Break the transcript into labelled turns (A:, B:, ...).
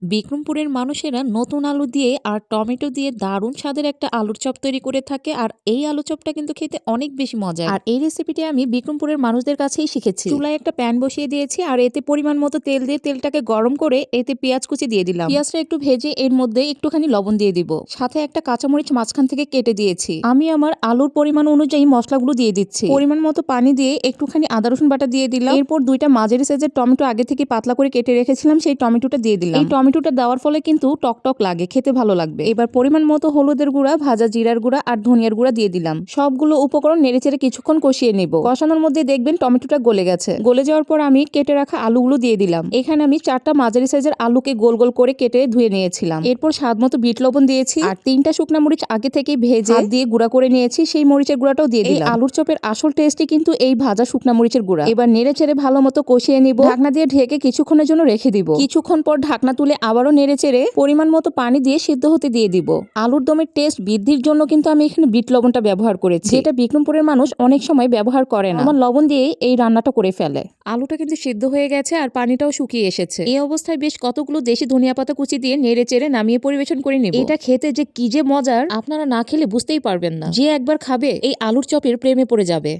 A: বিক্রমপুরের মানুষেরা নতুন আলু দিয়ে আর টমেটো দিয়ে দারুণ স্বাদের একটা আলুর চপ তৈরি করে থাকে। আর এই আলু চপটা কিন্তু খেতে অনেক বেশি মজা। আর এই রেসিপিটি আমি বিক্রমপুরের মানুষদের কাছেই শিখেছি। চুলায় একটা প্যান বসিয়ে দিয়েছি আর এতে পরিমাণ মতো তেল দিয়ে তেলটাকে গরম করে এতে পেঁয়াজ কুচি দিয়ে দিলাম। পেঁয়াজটা একটু ভেজে এর মধ্যে একটুখানি লবণ দিয়ে দিব, সাথে একটা কাঁচামরিচ মাঝখান থেকে কেটে দিয়েছি। আমি আমার আলুর পরিমাণ অনুযায়ী মশলাগুলো দিয়ে দিচ্ছি। পরিমাণ মতো পানি দিয়ে একটুখানি আদা রসুন বাটা দিয়ে দিলাম। এরপর দুইটা মাঝারি সাইজের টমেটো আগে থেকে পাতলা করে কেটে রেখেছিলাম, সেই টমেটোটা দিয়ে দিলাম। টমেটোটা দেওয়ার ফলে কিন্তু টকটক লাগে, খেতে ভালো লাগবে। এবার পরিমাণ মতো হলুদের গুঁড়া, ভাজা জিরার গুঁড়া আর ধনিয়ার গুঁড়া দিয়ে দিলাম। সবগুলো উপকরণ নেড়েচেড়ে কিছুক্ষণ কষিয়ে নেব। কষানোর মধ্যে দেখবেন টমেটোটা গলে গেছে। গলে যাওয়ার পর আমি কেটে রাখা আলুগুলো দিয়ে দিলাম। এখানে আমি 4টা মাঝারি সাইজের আলুকে গোল গোল করে কেটে ধুয়ে নিয়েছিলাম। এরপর স্বাদ মতো বিট লবণ দিয়েছি আর 3টা শুকনা মরিচ আগে থেকে ভেজে হাত দিয়ে গুঁড়া করে নিয়েছি, সেই মরিচের গুঁড়াটাও দিয়ে দিলাম। এই আলুর চপের আসল টেস্টই কিন্তু এই ভাজা শুকনা মরিচের গুঁড়া। এবার নেড়েচেড়ে ভালো মতো কষিয়ে নিব। ঢাকনা দিয়ে ঢেকে কিছুক্ষণের জন্য রেখে দিব। কিছুক্ষণ পর ঢাকনা তুলে আবারও নেড়েচেড়ে পরিমাণ মতো পানি দিয়ে সিদ্ধ হতে দিয়ে দিব। আলুর দমের টেস্ট বৃদ্ধির জন্য কিন্তু আমি এখানে বিট লবণটা ব্যবহার করেছি, যেটা বিক্রমপুরের মানুষ অনেক সময় ব্যবহার করে না। আমার লবণ দিয়ে এই রান্নাটা করে ফেলে। আলুটা কিন্তু সিদ্ধ হয়ে গেছে আর পানিটাও শুকিয়ে এসেছে। এই অবস্থায় বেশ কতগুলো দেশি ধনিয়া পাতা কুচি দিয়ে নেড়েচেড়ে নামিয়ে পরিবেশন করে নিব। এটা খেতে যে কি যে মজার, আপনারা না খেলে বুঝতেই পারবেন না। যে একবার খাবে এই আলুর চপের প্রেমে পড়ে যাবে।